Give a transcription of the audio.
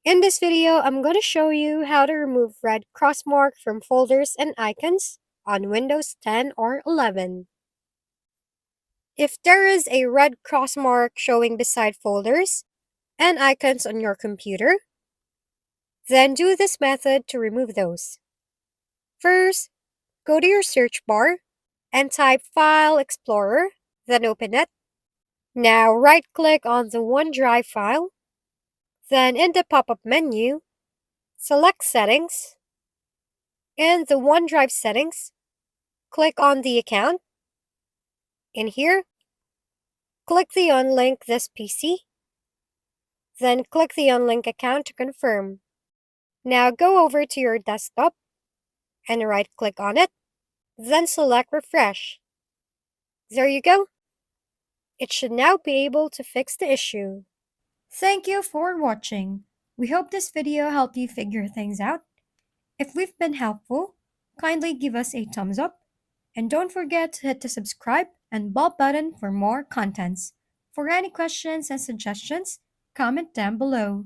In this video, I'm going to show you how to remove red crossmark from folders and icons on Windows 10 or 11. If there is a red crossmark showing beside folders and icons on your computer, then do this method to remove those. First, go to your search bar and type File Explorer, then open it. Now right-click on the OneDrive file, then in the pop-up menu, select Settings. In the OneDrive settings, click on the account. In here, click the Unlink this PC. Then click the Unlink account to confirm. Now go over to your desktop and right-click on it. Then select Refresh. There you go. It should now be able to fix the issue. Thank you for watching. We hope this video helped you figure things out. If we've been helpful, kindly give us a thumbs up and don't forget to hit the subscribe and bell button for more contents. For any questions and suggestions, comment down below.